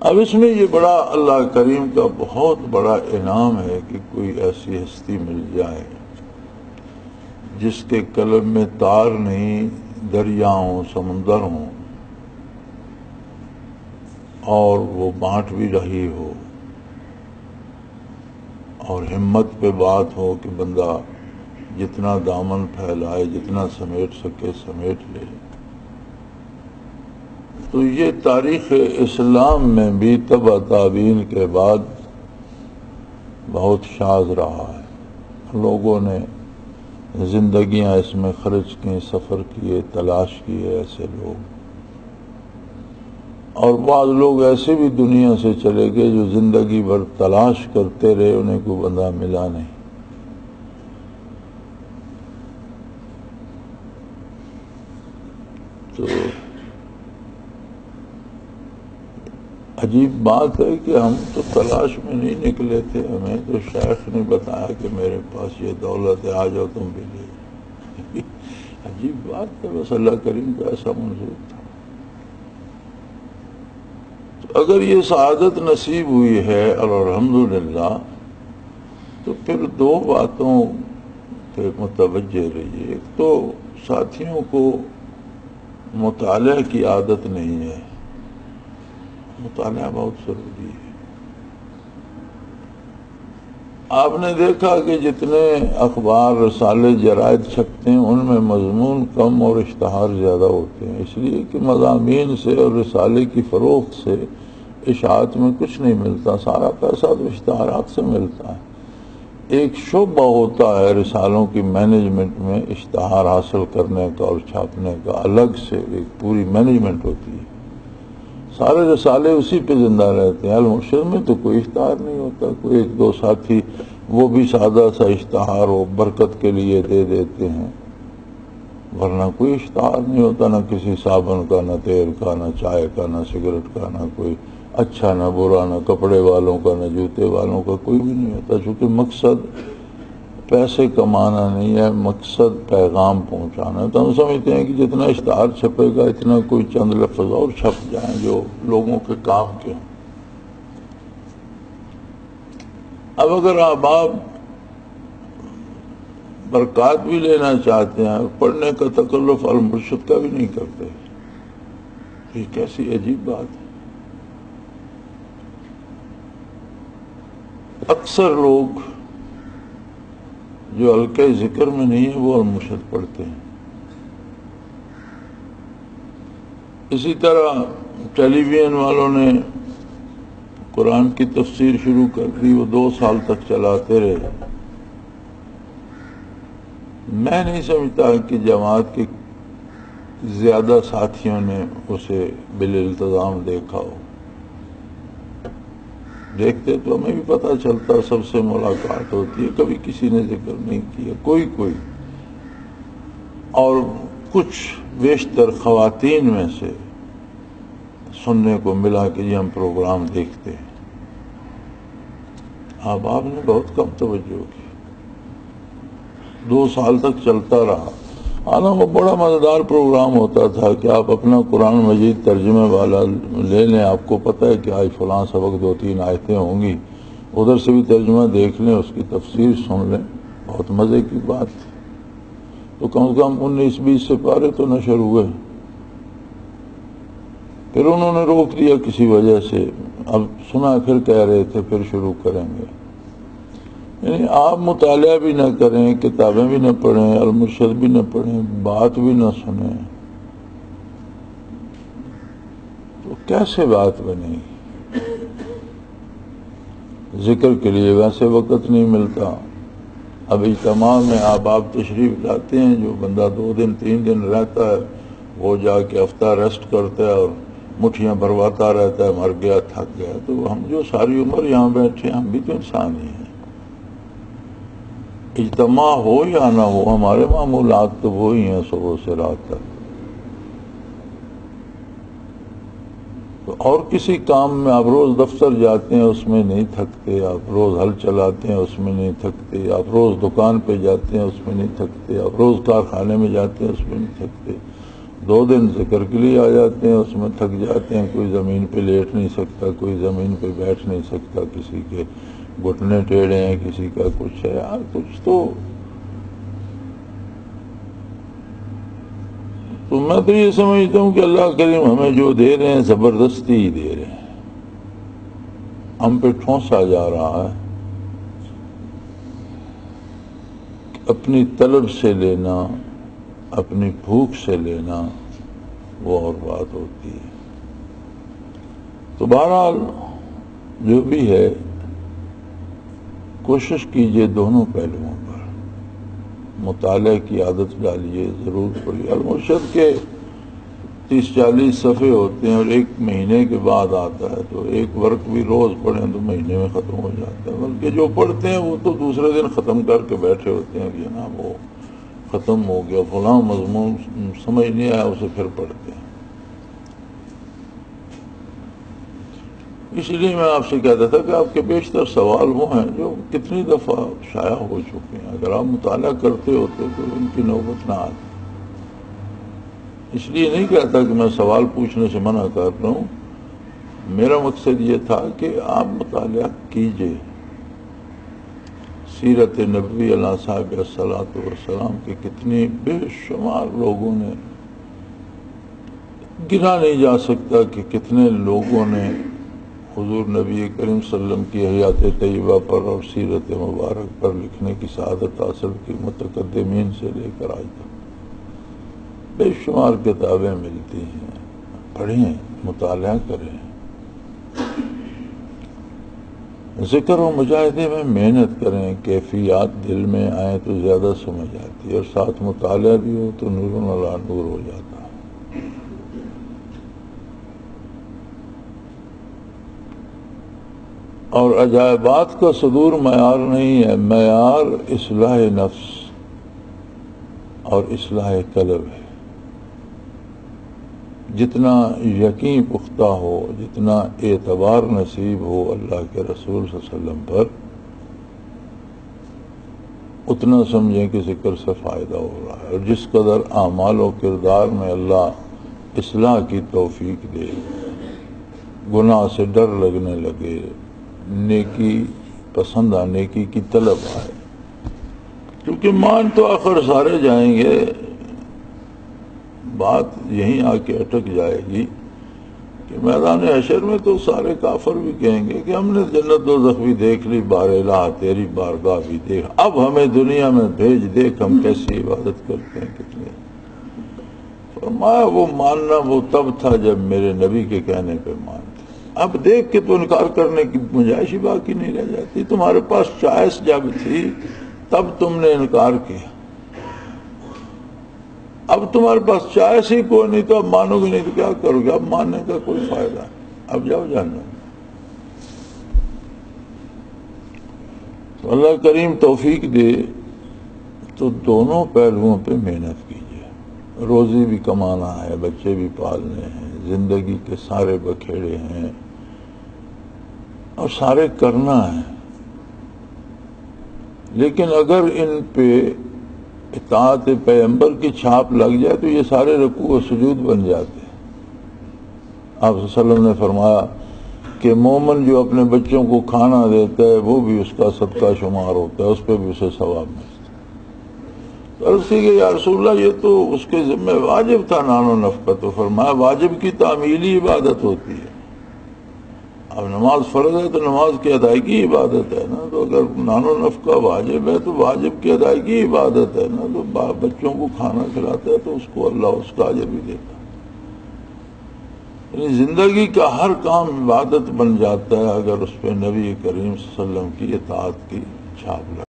اب اس میں یہ بڑا اللہ کریم کا بہت بڑا انعام ہے کہ کوئی ایسی ہستی مل جائے جس کے قلم میں تار نہیں، دریا ہوں، سمندر ہوں، اور وہ بانٹ بھی رہی ہو، اور ہمت پہ بات ہو کہ بندہ جتنا دامن پھیلائے، جتنا سمیٹ سکے سمیٹ لے۔ تو یہ تاریخ اسلام میں بھی تبع تابعین کے بعد بہت شاذ رہا ہے۔ لوگوں نے زندگیاں اس میں خرچ کی، سفر کیے، تلاش کیے ایسے لوگ، اور بعض لوگ ایسے بھی دنیا سے چلے گئے جو زندگی بھر تلاش کرتے رہے، انہیں کوئی بندہ ملا نہیں۔ تو عجیب بات ہے کہ ہم تو تلاش میں نہیں نکلے تھے، ہمیں تو شیخ نے بتایا کہ میرے پاس یہ دولت ہے، آ جاؤ تم بھی لے۔ عجیب بات ہے، بس اللہ کریم کا ایسا منظور تھا۔ تو اگر یہ سعادت نصیب ہوئی ہے اور الحمدللہ، تو پھر دو باتوں پہ متوجہ رہیے۔ ایک تو ساتھیوں کو مطالعہ کی عادت نہیں ہے، مطالعہ بہت ضروری ہے۔ آپ نے دیکھا کہ جتنے اخبار، رسالے، جرائد چھپتے ہیں ان میں مضمون کم اور اشتہار زیادہ ہوتے ہیں، اس لیے کہ مضامین سے اور رسالے کی فروخت سے اشاعت میں کچھ نہیں ملتا، سارا پیسہ تو اشتہارات سے ملتا ہے۔ ایک شعبہ ہوتا ہے رسالوں کی مینجمنٹ میں، اشتہار حاصل کرنے کا اور چھاپنے کا، الگ سے ایک پوری مینجمنٹ ہوتی ہے۔ سارے رسالے اسی پہ زندہ رہتے ہیں۔ المرشد میں تو کوئی اشتہار نہیں ہوتا، کوئی ایک دو ساتھی وہ بھی سادہ سا اشتہار ہو برکت کے لیے دے دیتے ہیں، ورنہ کوئی اشتہار نہیں ہوتا، نہ کسی صابن کا، نہ تیل کا، نہ چائے کا، نہ سگریٹ کا، نہ کوئی اچھا نہ برا، نہ کپڑے والوں کا، نہ جوتے والوں کا، کوئی بھی نہیں ہوتا، چونکہ مقصد پیسے کمانا نہیں ہے، مقصد پیغام پہنچانا ہے۔ تو ہم سمجھتے ہیں کہ جتنا اشتہار چھپے گا اتنا کوئی چند لفظ اور چھپ جائیں جو لوگوں کے کام کے ہوں۔ اب اگر آپ برکات بھی لینا چاہتے ہیں، پڑھنے کا تکلف المرشد کا بھی نہیں کرتے، یہ کیسی عجیب بات ہے۔ اکثر لوگ جو حلقہ ذکر میں نہیں ہے وہ المرشد پڑھتے ہیں۔ اسی طرح ٹیلی ویژن والوں نے قرآن کی تفسیر شروع کر دی، وہ 2 سال تک چلاتے رہے۔ میں نہیں سمجھتا کہ جماعت کے زیادہ ساتھیوں نے اسے بالالتزام دیکھا ہو۔ دیکھتے تو ہمیں بھی پتہ چلتا، سب سے ملاقات ہوتی ہے، کبھی کسی نے ذکر نہیں کیا، کوئی۔ اور کچھ بیشتر خواتین میں سے سننے کو ملا کہ جی ہم پروگرام دیکھتے ہیں۔ آپ نے بہت کم توجہ کی، 2 سال تک چلتا رہا۔ حالانکہ وہ بڑا مزیدار پروگرام ہوتا تھا کہ آپ اپنا قرآن مجید ترجمے والا لے لیں، آپ کو پتہ ہے کہ آج فلاں سبق 2-3 آیتیں ہوں گی، ادھر سے بھی ترجمہ دیکھ لیں، اس کی تفسیر سن لیں، بہت مزے کی بات تھی۔ تو کم از کم 19-20 سپارے تو نشر ہوئے، پھر انہوں نے روک دیا کسی وجہ سے، اب سنا پھر کہہ رہے تھے پھر شروع کریں گے۔ یعنی آپ مطالعہ بھی نہ کریں، کتابیں بھی نہ پڑھیں، المرشد بھی نہ پڑھیں، بات بھی نہ سنیں، تو کیسے بات بنے گی؟ ذکر کے لیے ویسے وقت نہیں ملتا۔ اب اجتماع میں آپ تشریف لاتے ہیں، جو بندہ 2 دن 3 دن رہتا ہے وہ جا کے ہفتہ ریسٹ کرتا ہے اور مٹھیاں بھرواتا رہتا ہے، مر گیا، تھک گیا۔ تو ہم جو ساری عمر یہاں بیٹھے، ہم بھی تو انسان ہی ہیں۔ اجتماع ہو یا نہ ہو، ہمارے معمولات تو وہی ہیں صبح سے رات تک۔ تو اور کسی کام میں آپ روز دفتر جاتے ہیں اس میں نہیں تھکتے، آپ روز ہل چلاتے ہیں اس میں نہیں تھکتے، آپ روز دکان پہ جاتے ہیں اس میں نہیں تھکتے، آپ روز کارخانے میں جاتے ہیں اس میں نہیں تھکتے، 2 دن ذکر کے لیے آ جاتے ہیں، اس میں تھک جاتے ہیں، کوئی زمین پہ لیٹ نہیں سکتا، کوئی زمین پہ بیٹھ نہیں سکتا، کسی کے گھٹنے ٹیڑھے ہیں، کسی کا کچھ ہے، یار کچھ تو میں تو یہ سمجھتا ہوں کہ اللہ کریم ہمیں جو دے رہے ہیں زبردستی ہی دے رہے ہیں، ہم پہ ٹھونسا جا رہا ہے۔ اپنی طلب سے لینا، اپنی بھوک سے لینا وہ اور بات ہوتی ہے۔ تو بہرحال جو بھی ہے کوشش کیجئے دونوں پہلوؤں پر، مطالعہ کی عادت ڈالیے، ضرور پڑھیے۔ المرشد کے 30-40 صفحے ہوتے ہیں اور 1 مہینے کے بعد آتا ہے، تو ایک ورق بھی روز پڑھیں تو مہینے میں ختم ہو جاتا ہے، بلکہ جو پڑھتے ہیں وہ تو دوسرے دن ختم کر کے بیٹھے ہوتے ہیں کہ جناب وہ ختم ہو گیا، فلاں مضمون سمجھ نہیں آیا، اسے پھر پڑھتے ہیں۔ اس لیے میں آپ سے کہتا تھا کہ آپ کے بیشتر سوال وہ ہیں جو کتنی دفعہ شائع ہو چکے ہیں، اگر آپ مطالعہ کرتے ہوتے تو ان کی نوبت نہ آتی۔ اس لیے نہیں کہتا کہ میں سوال پوچھنے سے منع کر رہا ہوں، میرا مقصد یہ تھا کہ آپ مطالعہ کیجئے سیرت نبوی علیہ صاحب الصلاۃ والسلام کے کتنے بے شمار لوگوں نے، گنا نہیں جا سکتا کہ کتنے لوگوں نے حضور نبی کریم صلی اللہ علیہ وسلم کی حیات طیبہ پر اور سیرت مبارک پر لکھنے کی سعادت حاصل کی، متقدمین سے لے کر آج تک بے شمار کتابیں ملتی ہیں، پڑھیں، مطالعہ کریں، ذکر و مجاہدے میں محنت کریں، کیفیات دل میں آئیں تو زیادہ سمجھ آتی ہے، اور ساتھ مطالعہ بھی ہو تو نور علی نور ہو جاتا ہے۔ اور عجائبات کا صدور معیار نہیں ہے، معیار اصلاح نفس اور اصلاح قلب ہے۔ جتنا یقین پختہ ہو، جتنا اعتبار نصیب ہو اللہ کے رسول صلی اللہ علیہ وسلم پر، اتنا سمجھیں کہ ذکر سے فائدہ ہو رہا ہے، اور جس قدر اعمال و کردار میں اللہ اصلاح کی توفیق دے، گناہ سے ڈر لگنے لگے، نیکی پسند آنے نیکی کی طلب آئے، کیونکہ مان تو آخر سارے جائیں گے، بات یہیں آ کے اٹک جائے گی کہ میدان حشر میں تو سارے کافر بھی کہیں گے کہ ہم نے جنت دوزخ بھی دیکھ لی، بار الہ تیری بارگاہ بھی دیکھ، اب ہمیں دنیا میں بھیج، دیکھ ہم کیسی عبادت کرتے ہیں کتنے۔ فرمایا وہ ماننا وہ تب تھا جب میرے نبی کے کہنے پہ مانتے، اب دیکھ کے تو انکار کرنے کی گنجائش ہی باقی نہیں رہ جاتی۔ تمہارے پاس چوائس جب تھی تب تم نے انکار کیا، اب تمہارے پاس چوائس ہی کوئی نہیں تو اب مانو گے نہیں تو کیا کرو گے؟ اب ماننے کا کوئی فائدہ نہیں، اب جاؤ جاننا۔ تو اللہ کریم توفیق دے تو دونوں پہلوؤں پہ محنت کیجیے، روزی بھی کمانا ہے، بچے بھی پالنے ہیں، زندگی کے سارے بکھیڑے ہیں اور سارے کرنا ہے، لیکن اگر ان پہ اطاعت پیغمبر کی چھاپ لگ جائے تو یہ سارے رکوع و سجود بن جاتے ہیں۔ آپ صلی اللہ علیہ وسلم نے فرمایا کہ مومن جو اپنے بچوں کو کھانا دیتا ہے وہ بھی اس کا صدقہ شمار ہوتا ہے، اس پہ بھی اسے ثواب ملتا ہے۔ تو عرض کی کہ یا رسول اللہ یہ تو اس کے ذمہ واجب تھا نان و نفقہ، تو فرمایا واجب کی تعمیلی عبادت ہوتی ہے، اب نماز فرض ہے تو نماز کی ادائیگی عبادت ہے نا، تو اگر نان و نفقہ واجب ہے تو واجب کی ادائیگی عبادت ہے نا، تو بچوں کو کھانا کھلاتا ہے تو اس کو اللہ اس کا اجر بھی دیتا ہے۔ یعنی زندگی کا ہر کام عبادت بن جاتا ہے اگر اس پہ نبی کریم صلی اللہ علیہ وسلم کی اطاعت کی چھاپ لگے۔